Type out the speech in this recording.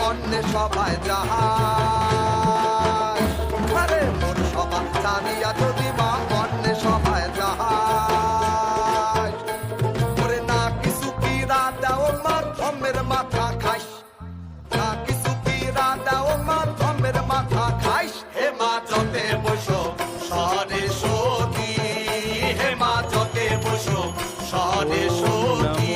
অন্যে সবাই যাহাই আরে মোর সভা জানিয়া যদি মা অন্যে সবাই যাহাই ওরে না কিছু কিরা দাও মা ধমের মাথা খাইস না কিছু কিরা দাও মা ধমের মাথা খাইস হে মা যতে বসো শহরে সতী হে মা যতে বসো শহরে সতী